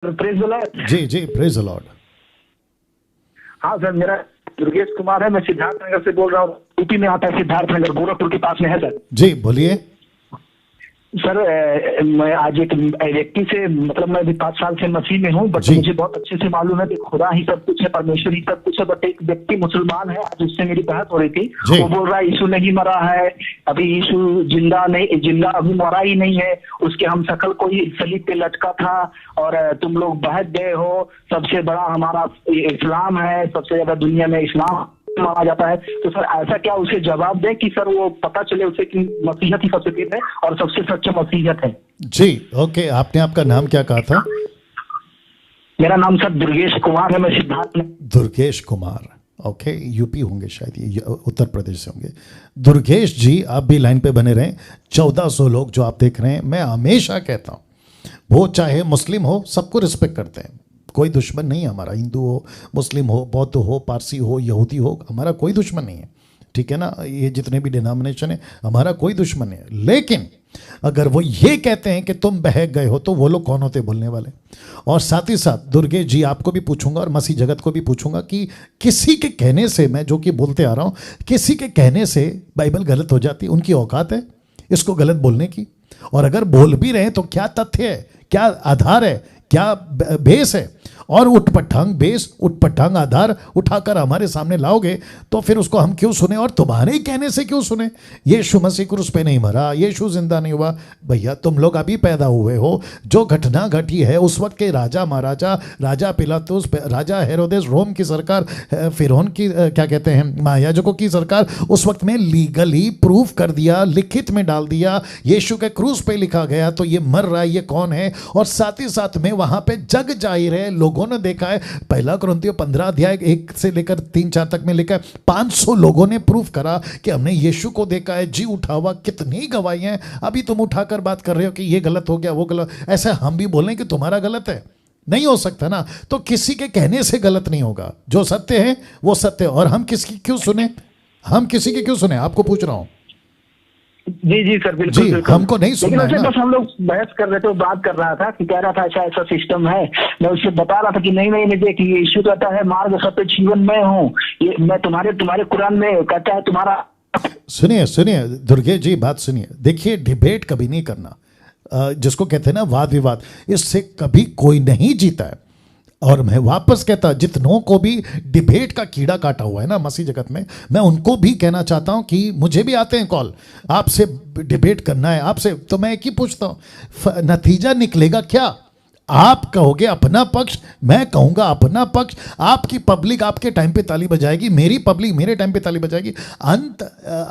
Praise the lord. जी जी, praise the lord. हाँ सर, मेरा दुर्गेश कुमार है, मैं सिद्धार्थ नगर से बोल रहा हूँ। यूपी में आता है सिद्धार्थ नगर, गोरखपुर के पास में है सर। जी बोलिए। सर मैं आज एक व्यक्ति से, मतलब मैं अभी 5 साल से मसीह में हूँ, बट जी। मुझे बहुत अच्छे से मालूम है कि खुदा ही सब कुछ है, परमेश्वर ही सब कुछ है। बट एक व्यक्ति मुसलमान है, आज उससे मेरी बहस हो रही थी। जी। वो बोल रहा है यीशु नहीं मरा है, अभी यीशु जिंदा नहीं, जिंदा अभी मरा ही नहीं है, उसके हम शकल को ही सलीब पे लटका था और तुम लोग बहक गए हो। सबसे बड़ा हमारा इस्लाम है, सबसे ज्यादा दुनिया में इस्लाम माना जाता है। तो सर ऐसा क्या उसे जवाब दें कि सर वो पता चले उसे कि मसीहत ही सबसे तेज है और सबसे सच्चा मसीहत है। जी ओके, आपने आपका नाम क्या कहा था? मेरा नाम सर दुर्गेश कुमार है, मैं सिद्धार्थ में। दुर्गेश कुमार, ओके, यूपी होंगे शायद, ये उत्तर प्रदेश से होंगे। दुर्गेश जी, आप भी लाइन पे बने रहें। 1400 लोग जो आप देख रहे हैं, मैं हमेशा कहता हूँ वो चाहे मुस्लिम हो, सबको रिस्पेक्ट करते हैं, कोई दुश्मन नहीं है हमारा। हिंदू हो, मुस्लिम हो, बौद्ध हो, पारसी हो, यहूदी हो, हमारा कोई दुश्मन नहीं है, ठीक है ना। ये जितने भी डिनोमिनेशन है, हमारा कोई दुश्मन नहीं है। लेकिन अगर वो ये कहते हैं कि तुम बहक गए हो, तो वो लोग कौन होते बोलने वाले? और साथ ही साथ दुर्गेश जी, आपको भी पूछूंगा और मसीह जगत को भी पूछूंगा कि किसी के कहने से, मैं जो कि बोलते आ रहा हूँ, किसी के कहने से बाइबल गलत हो जाती है? उनकी औकात है इसको गलत बोलने की? और अगर बोल भी रहे हैं तो क्या तथ्य है, क्या आधार है, क्या बेस है? और उठपटांग बेस, उठपटांग आधार उठाकर हमारे सामने लाओगे तो फिर उसको हम क्यों सुने, और तुम्हारे ही कहने से क्यों सुने? यीशु मसीह क्रूस पे नहीं मरा, यीशु जिंदा नहीं हुआ। भैया तुम लोग अभी पैदा हुए हो, जो घटना घटी है उस वक्त के राजा महाराजा, राजा पिलातुस, राजा हेरोदेस, रोम की सरकार, फिरौन की क्या कहते हैं, महायाजकों की सरकार, उस वक्त में लीगली प्रूफ कर दिया, लिखित में डाल दिया, यीशु के क्रूस पे लिखा गया तो ये मर रहा है, ये कौन है। और साथ ही साथ में वहां पे जग जाहिर है, लोगों ने देखा है। पहला कुरिन्थियों 15 अध्याय 1 से लेकर 3-4 तक में लिखा है, 500 लोगों ने प्रूफ करा कि हमने यीशु को देखा है, जी उठा हुआ। कितनी गवाहियां हैं। अभी तुम उठाकर बात कर रहे हो कि ये गलत हो गया, वो गलत, ऐसा हम भी बोलें कि तुम्हारा गलत है? नहीं हो सकता ना। तो किसी के कहने से गलत नहीं होगा, जो सत्य है वो सत्य है। और हम किसकी क्यों सुने, हम किसी की क्यों सुने, आपको पूछ रहा हूं। जी जी सर, बिल्कुल जी, बिल्कुल। हमको नहीं सुनना है ना। बस हम लोग बहस कर रहे थे, वो बात कर रहा था कि कह रहा था ऐसा ऐसा सिस्टम है। मैं उससे बता रहा था कि नहीं नहीं नहीं, देख ये यीशु कहता है मार्ग सत्य जीवन में हूँ, ये मैं तुम्हारे कुरान में कहता है तुम्हारा। सुनिए सुनिए दुर्गेश जी, बात सुनिए। देखिए, डिबेट कभी नहीं करना, जिसको कहते हैं ना वाद विवाद, इससे कभी कोई नहीं जीता है। और मैं वापस कहता, जितनों को भी डिबेट का कीड़ा काटा हुआ है ना मसीह जगत में, मैं उनको भी कहना चाहता हूं कि मुझे भी आते हैं कॉल, आपसे डिबेट करना है आपसे, तो मैं एक ही पूछता हूं, नतीजा निकलेगा क्या? आप कहोगे अपना पक्ष, मैं कहूंगा अपना पक्ष, आपकी पब्लिक आपके टाइम पे ताली बजाएगी, मेरी पब्लिक मेरे टाइम पे ताली बजाएगी। अंत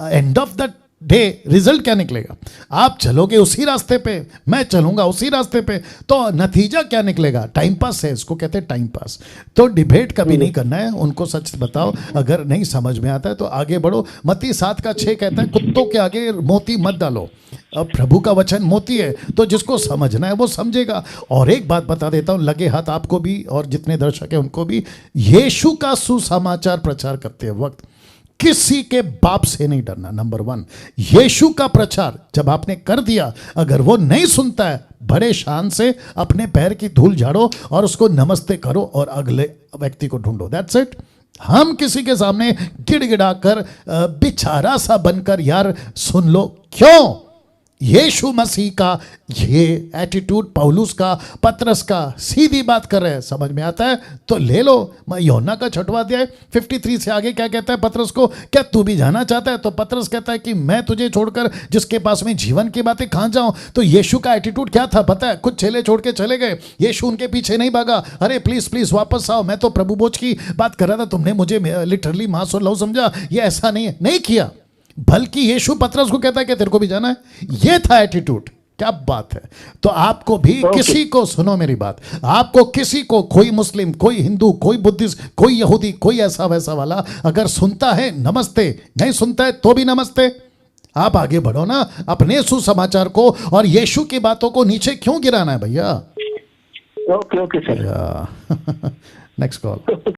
end of the day result क्या निकलेगा? आप चलोगे उसी रास्ते पे, मैं चलूंगा उसी रास्ते पे, तो नतीजा क्या निकलेगा? टाइम पास है, इसको कहते हैं टाइम पास। तो डिबेट कभी नहीं करना है, उनको सच बताओ। अगर नहीं समझ में आता है तो आगे बढ़ो। मत्ती 7:6 कहता है, कुत्तों के आगे मोती मत डालो। अब प्रभु का वचन मोती है, तो जिसको समझना है वो समझेगा। और एक बात बता देता हूं, लगे हाथ आपको भी और जितने दर्शक हैं उनको भी, यीशु का सुसमाचार प्रचार करते वक्त किसी के बाप से नहीं डरना। नंबर 1, यीशु का प्रचार जब आपने कर दिया, अगर वो नहीं सुनता है, बड़े शान से अपने पैर की धूल झाड़ो और उसको नमस्ते करो और अगले व्यक्ति को ढूंढो। That's it. हम किसी के सामने गिड़गिड़ाकर बेचारा सा बनकर यार सुन लो, क्यों? यीशु मसीह का ये एटीट्यूड, पौलुस का, पतरस का, सीधी बात कर रहे हैं। समझ में आता है तो ले लो। मैं यूहन्ना का 6वां अध्याय 53 से आगे क्या कहता है पतरस को, क्या तू भी जाना चाहता है? तो पतरस कहता है कि मैं तुझे छोड़कर जिसके पास में जीवन की बातें कहां जाऊं। तो यीशु का एटीट्यूड क्या था पता है? कुछ चेले छोड़ के चले गए, यीशु उनके पीछे नहीं भागा। अरे प्लीज प्लीज वापस आओ, मैं तो प्रभु बोझ की बात कर रहा था, तुमने मुझे लिटरली मांस और लहू समझा। ये ऐसा नहीं है, नहीं किया। बल्कि यीशु पतरस को कहता है कि तेरे को भी जाना है। ये था एटीट्यूड। क्या बात है। तो आपको भी किसी को, सुनो मेरी बात, आपको किसी को, कोई मुस्लिम, कोई हिंदू, कोई बुद्धिस्ट, कोई यहूदी, कोई ऐसा वैसा वाला अगर सुनता है नमस्ते, नहीं सुनता है तो भी नमस्ते। आप आगे बढ़ो ना अपने सुसमाचार को, और यीशु की बातों को नीचे क्यों गिराना है भैया? Okay okay sir. Next call.